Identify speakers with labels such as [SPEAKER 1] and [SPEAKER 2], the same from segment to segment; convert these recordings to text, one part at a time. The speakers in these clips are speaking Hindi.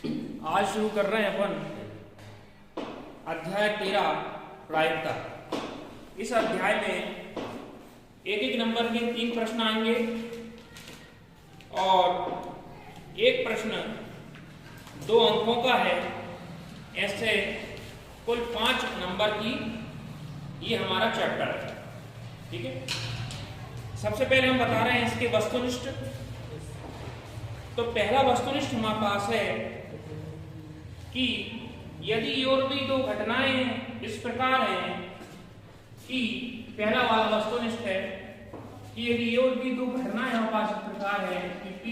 [SPEAKER 1] आज शुरू कर रहे हैं अपन अध्याय 13 प्रायिकता। इस अध्याय में एक एक नंबर के 3 प्रश्न आएंगे और एक प्रश्न 2 अंकों का है। ऐसे कुल 5 नंबर की ये हमारा चैप्टर है। ठीक है, सबसे पहले हम बता रहे हैं इसके वस्तुनिष्ठ। तो पहला वस्तुनिष्ठ हमारे पास है कि यदि और भी 2 घटनाएं इस प्रकार हैं कि पहला वाला वस्तुनिष्ठ है कि यदि और भी 2 घटनाएं हमारे पास इस प्रकार है कि P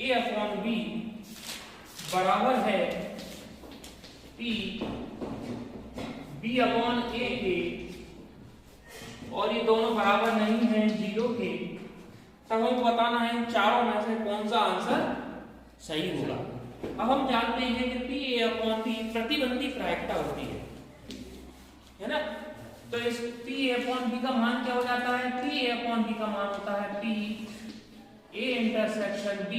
[SPEAKER 1] A अपॉन B बराबर है P B अपॉन A के, और ये दोनों बराबर नहीं हैं 0 के, तब हमको बताना है इन चारों में से कौन सा आंसर सही होगा। अब हम जानते हैं कि P A अपॉन B प्रतिबंधी प्रायिकता होती है ना। तो इस P A अपॉन B का मान क्या हो जाता है? P A अपॉन B का मान होता है P A intersection B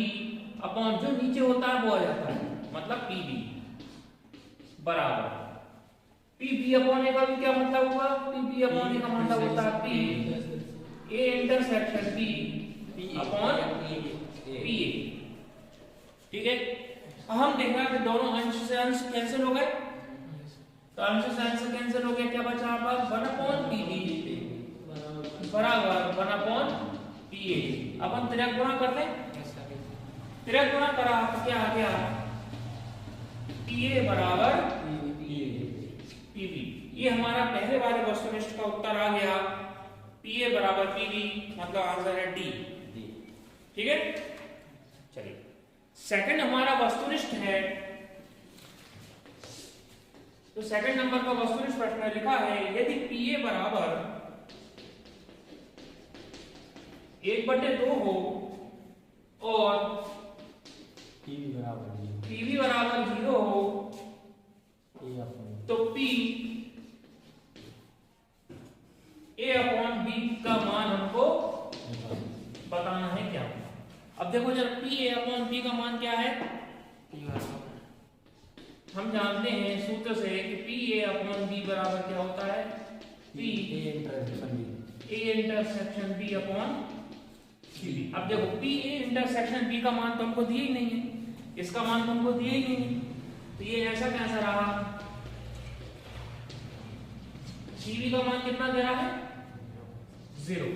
[SPEAKER 1] upon जो नीचे होता है वो आ जाता है, मतलब P B बराबर P B अपॉन A का भी क्या मतलब हुआ? P B अपॉन A का मतलब होता है P A intersection B upon P A। ठीक है, हम देख रहे हैं कि दोनों अंश से अंश कैंसिल हो गए, तो अंश से अंश कैंसिल हो गया, क्या बचा हमारे पास 1 अपॉन P B बराबर 1 अपॉन P A। अपन तिर्यक गुणा करते हैं, तिर्यक गुणा करा तो क्या आ गया? P A बराबर P B। ये हमारा पहले वाले वस्तुनिष्ठ का उत्तर आ गया, P A बराबर P B, मतलब आंसर है D। ठीक है, चलिए सेकंड हमारा वस्तुनिष्ठ है। तो सेकंड नंबर का वस्तुनिष्ठ प्रश्न लिखा है यदि P A बराबर 1/2 हो और P B बराबर 0 हो तो P A अपॉन B का मान हमको बताना है क्या। अब देखो जब P A अपॉन B का मान क्या है, हम जानते हैं सूत्र से कि P A अपॉन B बराबर क्या होता है? P A intersection B upon C B। अब देखो P A इंटरसेक्शन B का मान तो हमको दिया ही नहीं है, इसका मान तो हमको दिया ही नहीं है, तो ये ऐसा कैसा रहा? C B का मान कितना दे रहा है? 0।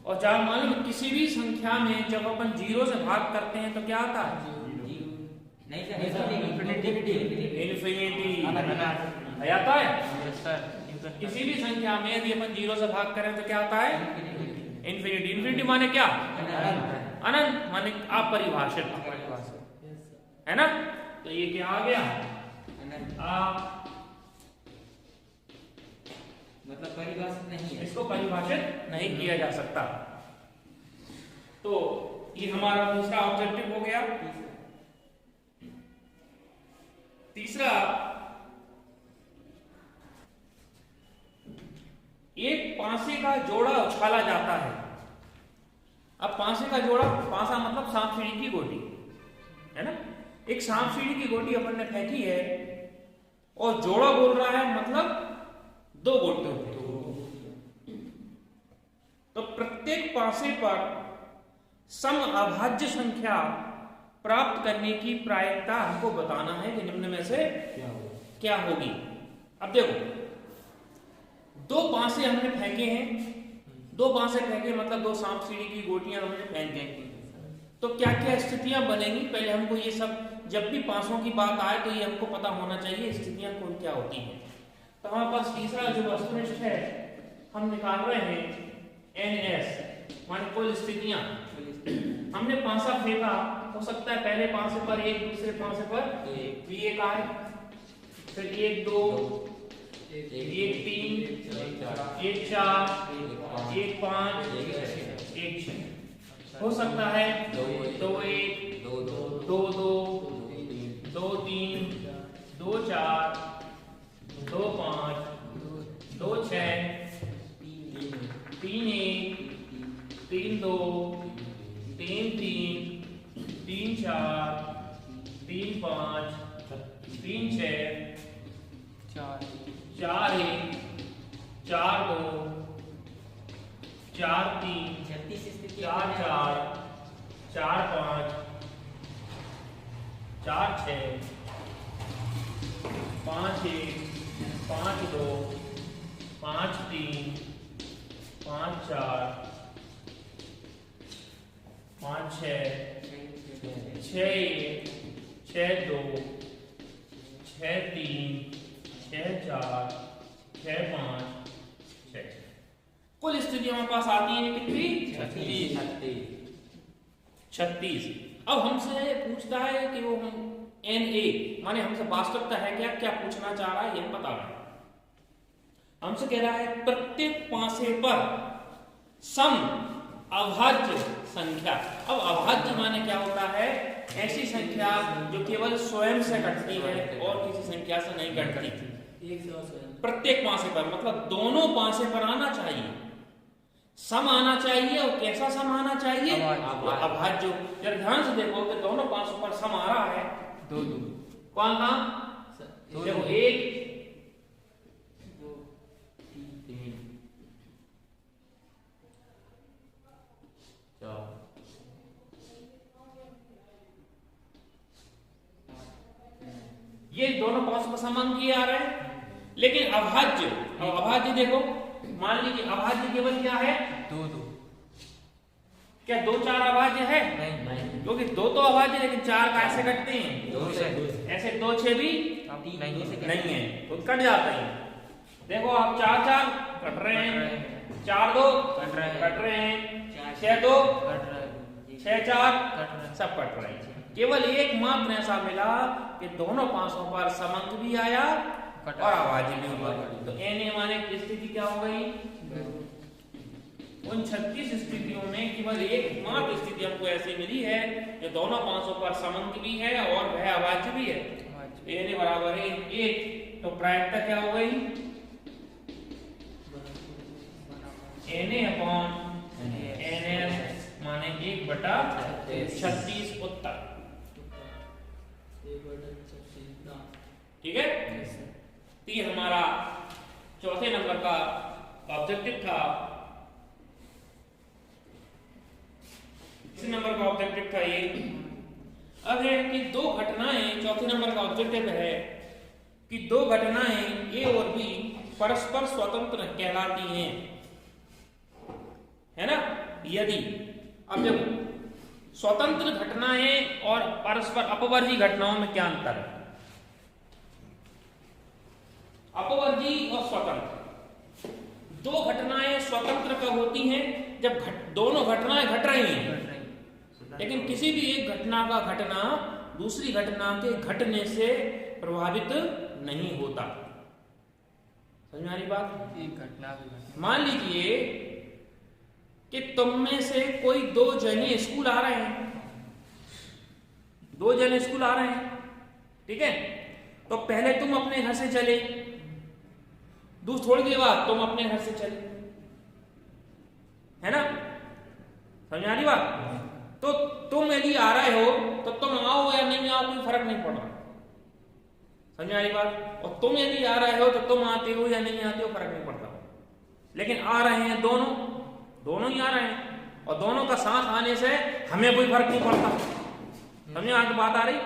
[SPEAKER 1] और जब मालूम किसी भी संख्या में जब अपन 0 से भाग करते हैं तो क्या आता है? इन्फिनिटी आता है। किसी भी संख्या में यदि अपन 0 से भाग करें तो क्या आता है? इन्फिनिटी। इन्फिनिटी माने क्या? अनंत, माने अपरिभाषित है ना। तो ये क्या आ गया? मतलब परिभाषित नहीं है, इसको परिभाषित नहीं किया जा सकता। तो ये हमारा दूसरा ऑब्जेक्टिव हो गया। तीसरा, एक पांसे का जोड़ा उछाला जाता है। अब पांसे का जोड़ा, पांसा मतलब सांप सीढ़ी की गोटी है ना। एक सांप सीढ़ी की गोटी अपन ने फेंकी है और जोड़ा बोल रहा है, मतलब 2 गोटियों पे। तो प्रत्येक पासे पर सम अभाज्य संख्या प्राप्त करने की प्रायिकता हमको बताना है कि निम्न में से क्या होगी। अब देखो 2 पासे हमने फेंके हैं, 2 पासे फेंके मतलब 2 सांप सीढ़ी की गोटियां हमने फेंक दी। तो क्या क्या स्थितियां बनेंगी, पहले हमको ये सब, जब भी पासों की बात आए तो ये हमको पता होना चाहिए स्थितियां कौन क्या होती हैं। तो हमारे पास तीसरा जो वस्तुनिष्ठ है हम निकाल रहे हैं NS, माने कुल स्थितियां। हमने पांसा फेंका, हो सकता है पहले पांसे पर 1, दूसरे पांसे पर 1 आए, फिर 1 2 1 3 1 4 1 5 1 6। हो सकता है 2 1 2 2 2 3 2 4 2 5 2 6 3 1 3 2 3 3 3 4 3 5 3 6 4 1 4 2 4 3 4 4 4 5 4 6 5 1 5 2 5 3 5 4 5 6 6 1 6 2 6 3 6 4 6 5 6। कुल स्थिति हमारे पास आती है कितनी? 36। अब हमसे पूछता है कि वो NA माने हमसे वास्तविकता है क्या पूछना चाह रहा है ये बता रहा है। हमसे कह रहा है प्रत्येक पासे पर सम अभाज्य संख्या। अब अभाज्य माने क्या होता है? ऐसी संख्या जो केवल स्वयं से घटती है और किसी संख्या से नहीं घटती। प्रत्येक पासे पर मतलब दोनों पासे पर आना चाहिए, सम आना चाहिए। और कैसा सम आना चाहिए? अभाज्य। जरा ध्यान से देखो कि दोनों पासों पर सम आ रहा है।
[SPEAKER 2] दो
[SPEAKER 1] कौन कहा? देखो 1
[SPEAKER 2] 2 3 4
[SPEAKER 1] ये दोनों पासों पर समान किए आ रहे हैं। लेकिन अभाज्य, अब अभाज्य देखो, मान लीजिए अभाज्य केवल क्या है?
[SPEAKER 2] 2
[SPEAKER 1] क्या 2 4 अभाज्य है?
[SPEAKER 2] नहीं,
[SPEAKER 1] क्योंकि 2 तो अभाज्य लेकिन 4 कैसे कटते हैं?
[SPEAKER 2] 2 से
[SPEAKER 1] ऐसे 2 6 भी नहीं है तो कट जाते हैं। देखो आप 4 4 कट रहे हैं, 4 2 कट रहे हैं, 6 2 6 4 सब कट रहे हैं। केवल एक मात्र ऐसा मिला कि दोनों पासों पर समंक भी आया और अभाज्य भी हुआ। तो NA माने की स्थिति क्या हो गई? उन 36 स्थितियों में केवल एक मात्र स्थिति हमको ऐसी मिली है जो दोनों पासों पर समंक भी है और वह अभाज्य भी है। NA बराबर है 1। तो प्रायिकता क्या हो गई? NA अपॉन NS माने 1/36 उत्तर। ठीक है, तो ये हमारा चौथे नंबर का ऑब्जेक्टिव था। इसी नंबर का ऑब्जेक्टिव था ये। अब है कि दो घटनाएं, चौथे नंबर का ऑब्जेक्टिव है कि दो घटनाएं A और B परस्पर स्वतंत्र कहलाती हैं, है ना? यदि अब देखो स्वतंत्र घटनाएं और परस्पर अपवर्गी घटनाओं में क्या अंतर है? अपवर्गी और स्वतंत्र, दो घटनाएं स्वतंत्र कब होती हैं? जब दोनों घटनाएं घट रही हैं, लेकिन किसी भी एक घटना का घटना दूसरी घटना के घटने से प्रभावित नहीं होता। समझ में आ रही बात?
[SPEAKER 2] एक घटना
[SPEAKER 1] मान लीजिए कि तुम में से कोई दो जने स्कूल आ रहे हैं, दो जने स्कूल आ रहे हैं, ठीक है? तो पहले तुम अपने घर से चले, थोड़ी देर बाद तुम अपने घर से चले, है ना? समझ आ रही बात? तो तुम यदि आ रहे हो तो तुम आओ या नहीं आओ कोई फर्क नहीं पड़ रहा। समझ आ रही बात? और तुम यदि आ रहे हो तो तुम आते हो या नहीं आते हो फर्क नहीं पड़ता। लेकिन आ रहे हैं दोनों ही आ रहे हैं और दोनों का साथ आने से हमें कोई फर्क नहीं पड़ता। समझे आगे बात आ रही?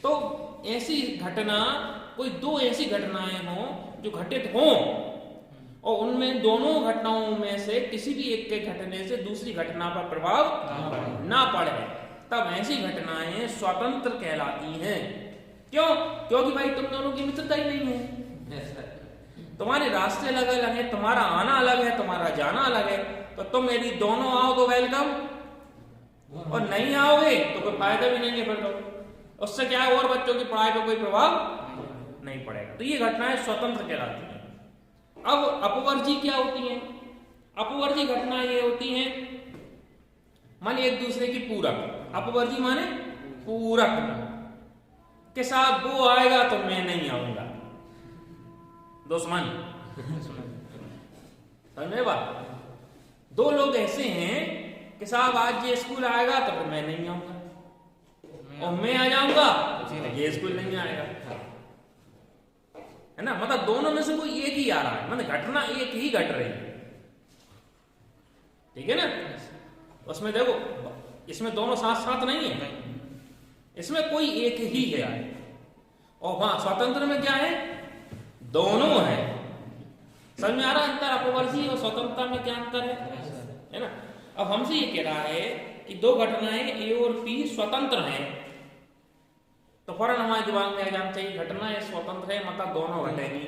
[SPEAKER 1] तो ऐसी घटना, कोई दो ऐसी घटनाएं हों जो घटित हों और उनमें दोनों घटनाओं में से किसी भी एक के घटने से दूसरी घटना पर प्रभाव ना पड़े, तब ऐसी घटनाएं स्वतंत्र कहलाती हैं। क्यों? क्योंकि भाई तुम दोनों की मित्रता ही नहीं है, तुम्हारे रास्ते अलग अलग है, तुम्हारा आना अलग है, तुम्हारा जाना अलग है। तो तुम यदि दोनों आओ तो वेलकम, और नहीं आओगे तो कोई फायदा भी नहीं है फिर तो। उससे क्या है, और बच्चों की पढ़ाई पर कोई प्रभाव नहीं पड़ेगा। तो ये घटनाएं स्वतंत्र कहलाती हैं। अब अपवर्जी क्या होती हैं? अपवर्जी घटनाएं ये होती हैं, मान एक दूसरे की पूरक। अपवर्जी माने पूरक, के साथ वो आएगा तो मैं नहीं आऊंगा, दुश्मन। समझे बात? दो लोग ऐसे हैं कि साहब आज ये स्कूल आएगा तो फिर मैं नहीं आऊंगा, और मैं आ जाऊंगा ये स्कूल नहीं आएगा, है ना। मतलब दोनों में से कोई एक ही आ रहा है, मतलब घटना एक ही घट रही है, ठीक है ना। उसमें देखो इसमें दोनों साथ साथ नहीं है, इसमें कोई एक ही है। और वहां स्वतंत्र में क्या है, दोनों है। समझ में आ रहा है अंतर अपवर्ती और स्वतंत्रता में क्या अंतर है ना। अब हमसे ये कह रहा है कि दो घटनाएं ए और पी स्वतंत्र हैं, तो फौरन हमारे दिमाग में आ जाना चाहिए घटना ये स्वतंत्र है, मतलब दोनों घटेंगी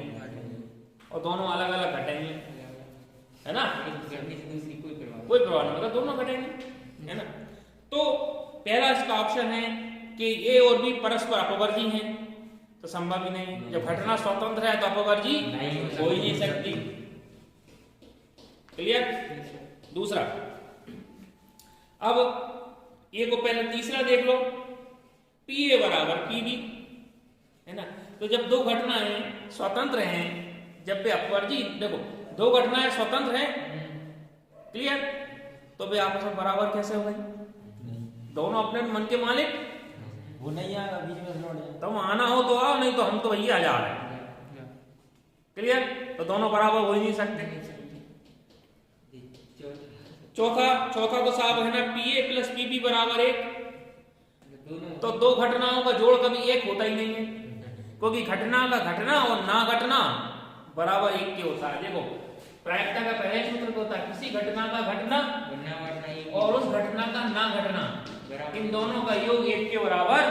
[SPEAKER 1] और दोनों अलग अलग घटेंगी, है ना। कोई प्रभाव नहीं, मतलब दोनों घटेंगे, है ना। तो पहला इसका ऑप्शन है कि ए और बी परस्पर अपवर्ती हैं, तो संभव ही नहीं। जब घटना स्वतंत्र है तो अपवर्ती हो ही नहीं सकती। क्लियर। दूसरा, अब ए को पहले तीसरा देख लो, पी ए बराबर पी बी, है ना। तो जब दो घटनाएं स्वतंत्र हैं, जब वे अपवर्ती, देखो दो घटनाएं स्वतंत्र हैं, क्लियर, तो वे आपस में बराबर कैसे हो गई? दोनों अपने मन के मालिक,
[SPEAKER 2] वो नहीं आएगा बीच में लौट जाए।
[SPEAKER 1] तुम आना हो तो आओ, नहीं तो हम तो भैया जा रहे हैं, क्लियर। तो दोनों बराबर हो ही नहीं सकते। चौथा तो साहब है ना, P A plus P B बराबर 1, तो दो घटनाओं का जोड़ कभी एक होता ही नहीं है, क्योंकि घटना का घटना और ना घटना बराबर 1 के होता है। देखो प्रायिकता का पहले सूत्र होता है, किसी घटना का घटना और उस घटना का ना घटना, इन दोनों का योग 1 के बराबर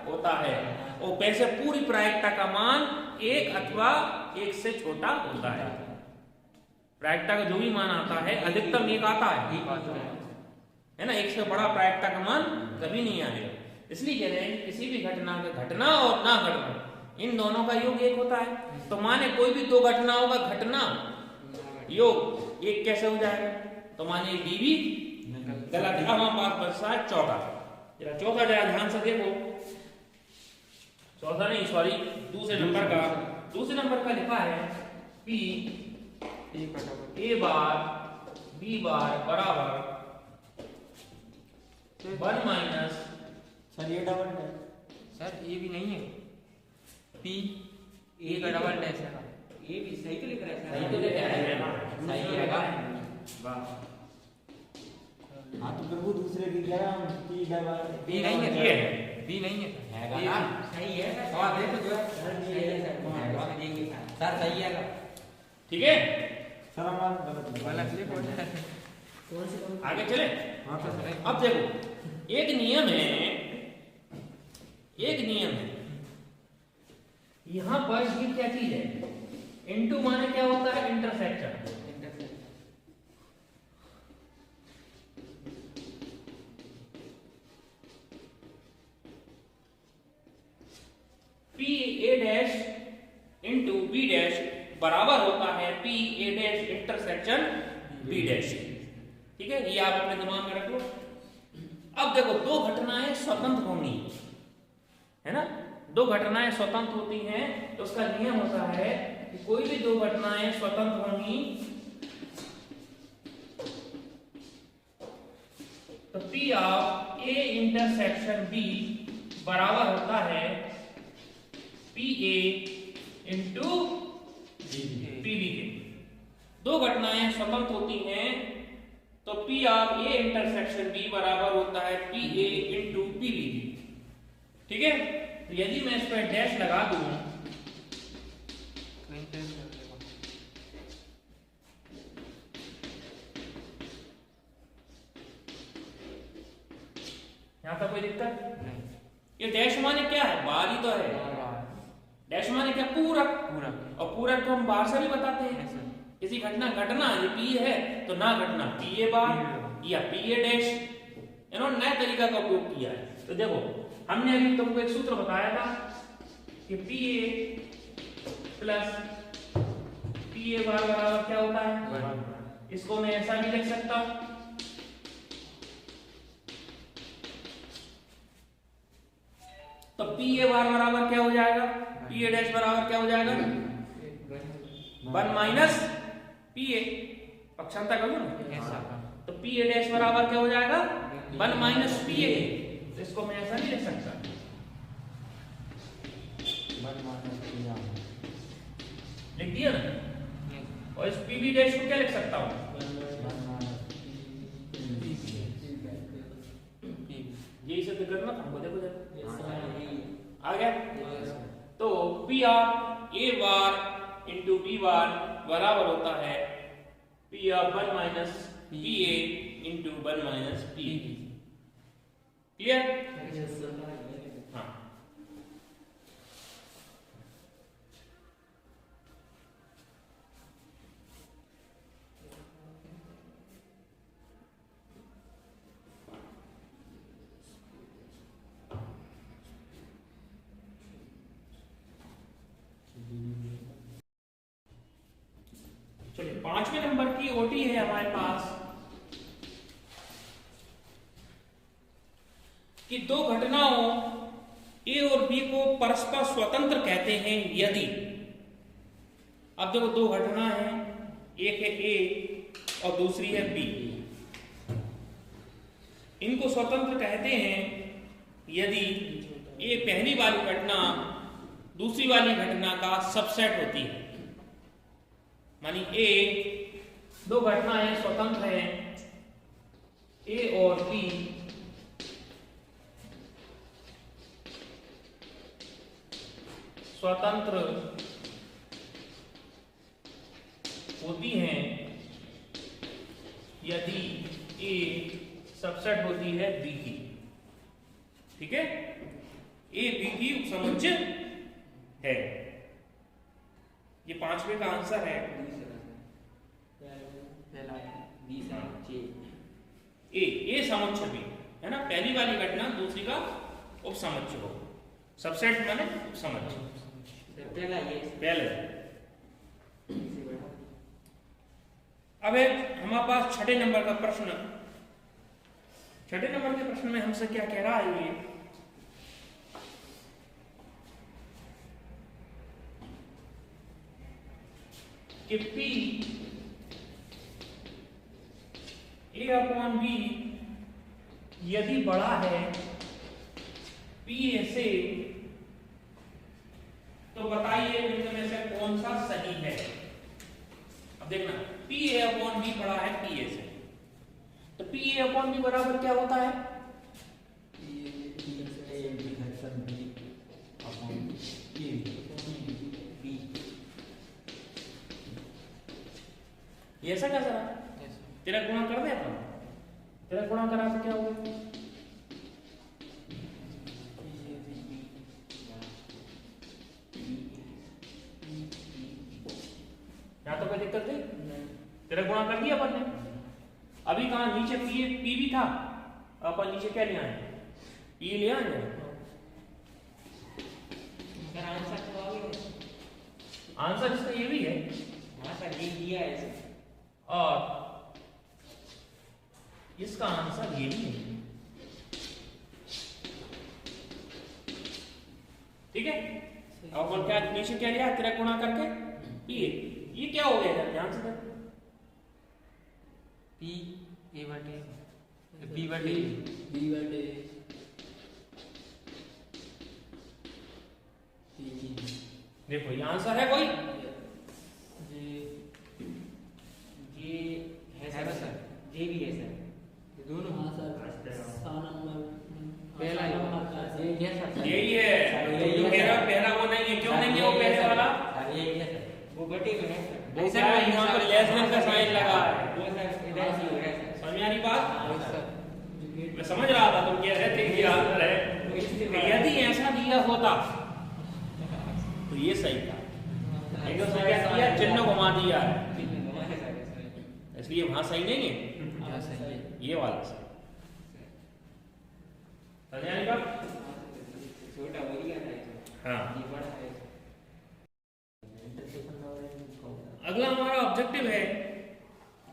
[SPEAKER 1] होता है। और वैसे पूरी प्रायिकता का मान 1 अथवा 1 से छोटा होता है। प्रायिकता का जो भी मान आता है अधिकतम 1 आता है ना, 1 से बड़ा प्रायिकता का मान कभी नहीं आएगा। इसलिए कह रहे हैं किसी भी घटना का घटना और ना घटना, इन दोनों का योग 1 होता है। तो माने कोई भी दो घटनाओं का घटना योग 1 कैसे हो जाएगा? तो माने डी भी गलत है। अब हमारे पास बचा है चौथा, चौथा जरा ध्यान से देखो, चौथा नहीं सॉरी दूसरे नंबर का लिखा है P A bar B bar बराबर 1 माइनस,
[SPEAKER 2] सर ये डबल है,
[SPEAKER 3] सर ये भी नहीं है, पी ए का डबल डैश है,
[SPEAKER 2] ये भी सही तो लिख रहा है,
[SPEAKER 1] सही तो लिख रहा है ना,
[SPEAKER 2] सही रहेगा। वाह, हाँ तो फिर वो दूसरे की क्या है, पी डबल
[SPEAKER 3] बी नहीं है,
[SPEAKER 1] ये
[SPEAKER 3] बी नहीं है,
[SPEAKER 2] हैगा ना, सही है और देखो जो सही है सर, सही है
[SPEAKER 1] ठीक है।
[SPEAKER 2] सर हमारा
[SPEAKER 3] गलत लिखो।
[SPEAKER 2] कौन से
[SPEAKER 1] आगे चले।
[SPEAKER 3] हाँ तो सर
[SPEAKER 1] अब देखो एक नियम है, यहां पर ये क्या चीज है, इनटू माने क्या होता है, intersection. P A dash into B dash बराबर होता है P A dash intersection B dash, ठीक है। ये आप अपने दिमाग में रख लो। अब देखो दो घटनाएं स्वतंत्र होंगी, है ना, दो घटनाएं स्वतंत्र होती हैं, तो उसका नियम होता है कि कोई भी दो घटनाएं स्वतंत्र होंगी तो P of A intersection B बराबर होता है P A into P B के। दो घटनाएं स्वतंत्र होती हैं तो P of A intersection B बराबर होता है P A into P B, ठीक है। तो यदि मैं इस पर डैश लगा दूं, यहां तक कोई दिक्कत नहीं। ये डैश माने क्या है, बाहर ही तो है, डैश माने क्या, पूरक, और पूरक तो हम बाहर से भी बताते हैं। किसी घटना ये पी है तो ना घटना पी ए बार या पी ए डैश, इन्होंने नए तरीका का उपयोग किया है। तो देखो हमने अभी तुमको एक सूत्र बताया था कि P A plus P A bar बराबर क्या होता है, इसको मैं ऐसा भी लिख सकता हूं, तो पी ए बार बराबर क्या हो जाएगा, पी ए डैश बराबर क्या हो जाएगा, 1 माइनस पी ए, पक्षांतर करो ना, तो पी ए डैश बराबर क्या हो जाएगा, 1 माइनस पी ए। इसको मैं ऐसा नहीं लिख सकता, लिख दिया ना। और इस पी बी डैश को क्या लिख सकता हूँ? यही सिद्ध करना था हमको, देखो जरा आ गया। तो P R A bar into B bar बराबर होता है P R 1 minus P A into 1 minus P. Clear? हाँ। चलिए 5वें नंबर की ओटी है हमारे पास कि दो घटनाओं ए और बी को परस्पर स्वतंत्र कहते हैं यदि, अब देखो दो घटना है, एक है ए और दूसरी है बी, इनको स्वतंत्र कहते हैं यदि ए पहली वाली घटना दूसरी वाली घटना का सबसेट होती है। मानी ए, दो घटनाएं स्वतंत्र हैं, ए और बी स्वतंत्र होती हैं यदि ए सबसेट होती है बी की। ठीक है, ए बी की उपसमुच्चय है। ये 5वें का आंसर है ए समुच्चय बी है ना, पहली वाली घटना दूसरी का उपसमुच्चय हो। सबसेट माने उपसमुच्चय पहले। अब हमारे पास 6 नंबर का प्रश्न। 6 नंबर के प्रश्न में हमसे क्या कह रहा है ये कि P A अपॉन B यदि बड़ा है P A से, तो बताइए निम्न में से कौन सा सही है। अब देखना, P A अपॉन B बड़ा है P A से, तो P A अपॉन B बराबर क्या होता है? ये ऐसा कैसा रहा? तेरा गुणा कर दे अपन, तेरा गुणा करा तो क्या होगा? यहाँ तो कोई दिक्कत नहीं, तेरा गुणा कर दिया अपन ने। अभी कहा नीचे पी भी था, अपन नीचे क्या ले आए? पी ले आए। आंसर इसका ये भी है और इसका आंसर ये भी है। ठीक है, और क्या नीचे क्या लिया? तेरा गुणा करके पी। ये क्या हो गया? ध्यान से देख,
[SPEAKER 3] पी ए बटे बी बटे
[SPEAKER 1] देखो ये आंसर है कोई?
[SPEAKER 3] ये है सर, ये भी है सर, दोनों। हाँ सर, पहला
[SPEAKER 1] यही है। तो मेरा पहला वो नहीं है, क्यों नहीं है वो पहले वाला?
[SPEAKER 3] यही है सर, वो बटे में है सर।
[SPEAKER 1] वो सर यहाँ पर लेस देन का साइन लगा है।
[SPEAKER 3] वो सर इधर ही हो रहा है सर।
[SPEAKER 1] समझ आ रही बात?
[SPEAKER 3] सर
[SPEAKER 1] मैं समझ रहा था तुम कह रहे थे कि आंसर है। यदि ऐसा दिया होता तो ये सही था, लेकिन उसने क्या किया? चिन्ह घुमा दिया है, इसलिए वहां सही नहीं है, ये वाला सही। समझ आ रही बात?
[SPEAKER 3] छोटा हो गया था।
[SPEAKER 1] हाँ।
[SPEAKER 3] ये बड़ा है।
[SPEAKER 1] अगला हमारा ऑब्जेक्टिव है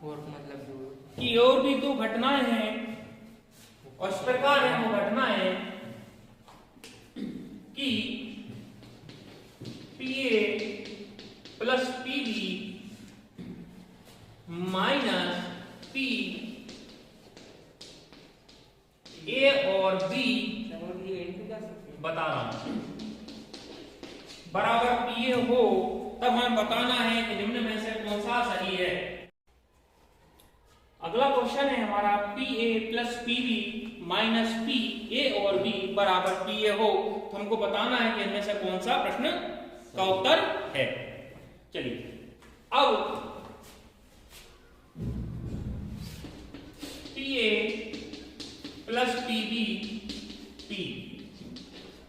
[SPEAKER 3] और मतलब जो
[SPEAKER 1] कि और भी दो घटनाएं हैं और इस प्रकार है वो घटनाएं कि PA plus PB minus P A और B बता रहा हूं। बराबर पीए हो तब हमें बताना है कि निम्न में से कौन सा सही है। अगला क्वेश्चन है हमारा PA plus PB minus P A और बी बराबर पीए हो, तो हमको बताना है कि इनमें से कौन सा प्रश्न का उत्तर है। चलिए अब पीए प्लस पीबी पी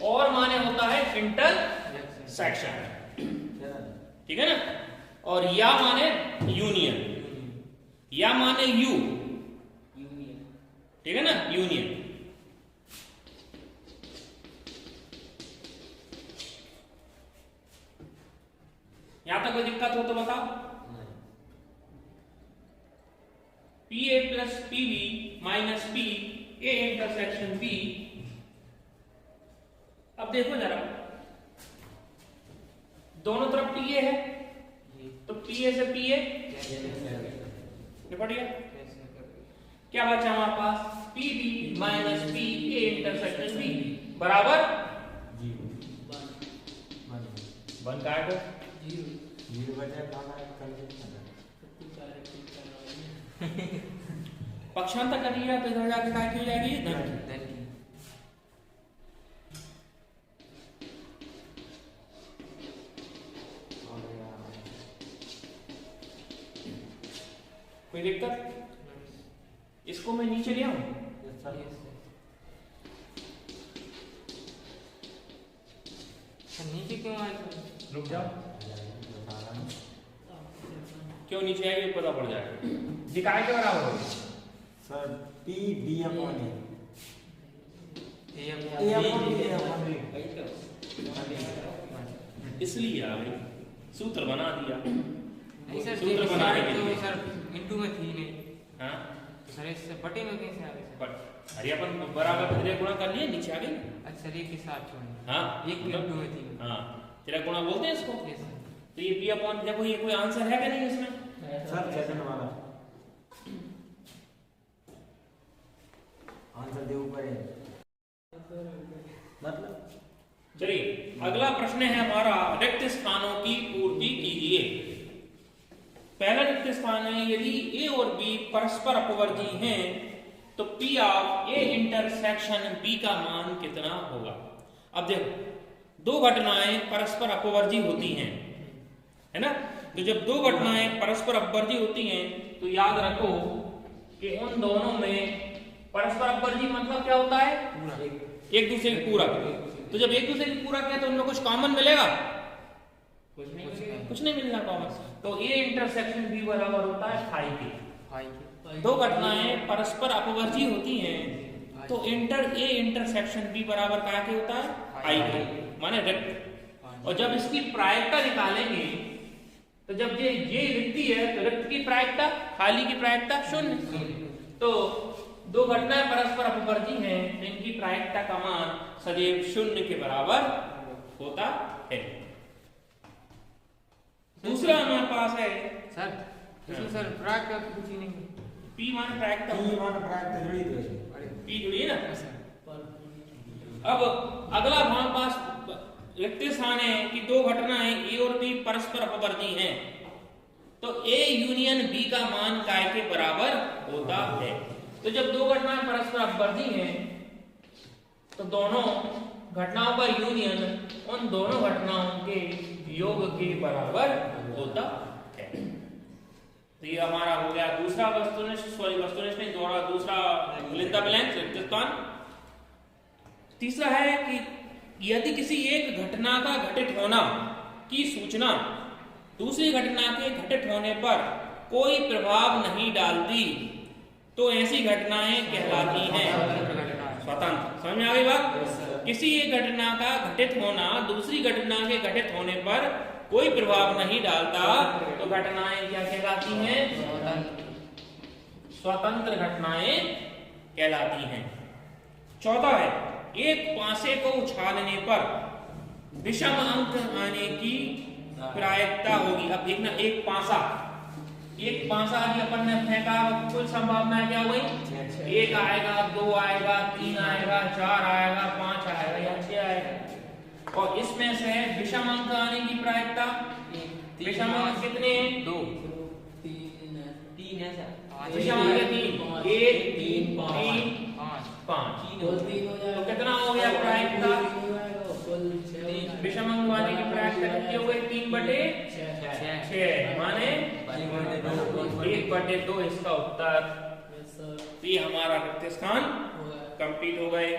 [SPEAKER 1] और माने होता है इंटरसेक्शन, ठीक है ना, और या माने यूनियन, या माने यू, ठीक है ना, यूनियन। यहां तक कोई दिक्कत हो तो बताओ। P A plus P B minus P A intersection B. अब देखो जरा, दोनों तरफ पी ए है तो पी ए से पी ए निपट गया। क्या बचा हमारे पास? P B minus P A intersection B बराबर वन काट पक्षांतर करिएगा तो इधर जाके काय की हो जाएगी धन की। कोई दिक्कत? इसको मैं नीचे ले आऊं?
[SPEAKER 3] नीचे क्यों आए?
[SPEAKER 1] रुक जाओ, क्यों नीचे आएगी पता पड़ जाएगा। दिखाए के बराबर होगी
[SPEAKER 2] सर पी बी अपॉन ए
[SPEAKER 1] इसलिए आ गई, सूत्र बना दिया।
[SPEAKER 3] नहीं सर,
[SPEAKER 1] सूत्र बनाने के लिए
[SPEAKER 3] सर इनटू में थी नहीं।
[SPEAKER 1] हाँ
[SPEAKER 3] सर इससे बटे में कैसे आ गए सर?
[SPEAKER 1] पर अरे अपन बराबर तेरे गुणा कर लिए, नीचे आ गई।
[SPEAKER 3] अच्छा सर एक के साथ छोड़िए।
[SPEAKER 1] हाँ
[SPEAKER 3] एक इनटू में थी।
[SPEAKER 1] हाँ तेरा गुणा बोलते हैं इसको।
[SPEAKER 3] Yes sir.
[SPEAKER 1] तो ये पी अपॉन, देखो ये कोई आंसर है क्या नहीं इसमें?
[SPEAKER 2] सर सेकंड वाला आंसर दे ऊपर है मतलब।
[SPEAKER 1] चलिए अगला प्रश्न है हमारा, रिक्त स्थानों की पूर्ति कीजिए। पहला रिक्त स्थान है, यदि ए और बी परस्पर अपवर्ती हैं तो P of A intersection B का मान कितना होगा। अब देखो दो घटनाएं परस्पर अपवर्ती होती हैं, है ना, तो जब दो घटनाएं परस्पर अपवर्ती होती हैं तो याद रखो कि उन दोनों में परस्पर अपवर्ती मतलब क्या होता है? एक दूसरे की पूरक। तो जब एक दूसरे की पूरक है तो उनमें कुछ कॉमन मिलेगा? कुछ नहीं मिलना कॉमन। तो ए इंटरसेक्शन बी बराबर होता है फाई के। दो घटनाएं परस्पर अपवर्ती होती हैं तो ए इंटरसेक्शन बी बराबर क्या के होता है? आई के, माने रिक्त। और जब इसकी प्रायिकता निकालेंगे तो जब ये रिक्ति है तो रिक्त की प्रायिकता, खाली की प्रायिकता शून्य। तो दो घटनाएं परस्पर अपवर्ती हैं तो इनकी प्रायिकता का मान सदैव शून्य के बराबर होता है। दूसरा हमारे पास है
[SPEAKER 3] सर इसमें सर प्रायिकता कुछ ही नहीं।
[SPEAKER 1] पी मान प्रायिकता,
[SPEAKER 2] पी मान प्रायिकता जुड़ी तो
[SPEAKER 1] पी जुड़ी है ना। अब अगला हमारे पास रिक्त स्थान है कि दो घटनाएं ए और बी परस्पर अपवर्ती हैं तो ए यूनियन बी का मान काय के बराबर होता है। तो जब दो घटनाएं परस्पर अपवर्ती हैं तो दोनों घटनाओं का यूनियन उन दोनों घटनाओं के योग के बराबर होता है। तो ये हमारा हो गया दूसरा वस्तुनिष्ठ नहीं, दूसरा लिंदा ब्लैंक रिक्त स्थान। तीसरा है कि यदि किसी एक घटना का घटित होना की सूचना दूसरी घटना के घटित होने पर कोई प्रभाव नहीं डालती तो ऐसी घटनाएं कहलाती हैं स्वतंत्र। समझ में आ गई बात? किसी एक घटना का घटित होना दूसरी घटना के घटित होने पर कोई प्रभाव नहीं डालता तो घटनाएं क्या कहलाती हैं? स्वतंत्र घटनाएं कहलाती हैं। चौथा है, एक पासे को उछालने पर विषम अंक आने की प्रायिकता होगी। अब देखना, एक पासा अभी अपन ने फेंका, कुल संभावना क्या हुई? एक आएगा, दो आएगा, तीन आएगा, चार आएगा, पांच आएगा या छह आएगा। और इसमें से विषम अंक आने की प्रायिकता, विषम अंक कितने हैं?
[SPEAKER 3] 2
[SPEAKER 4] तीन
[SPEAKER 3] है सर।
[SPEAKER 1] विषम अंक 3, 1 3 5
[SPEAKER 4] तो तीन हो जाएगा।
[SPEAKER 1] तो कितना हो गया प्रायिकता?
[SPEAKER 4] कुल 6
[SPEAKER 1] विषम अंक आने की प्रायिकता कितनी हो गई? 3/6 माने 1/2 इसका उत्तर। तो ये हमारा रिक्त स्थान कंप्लीट हो गए।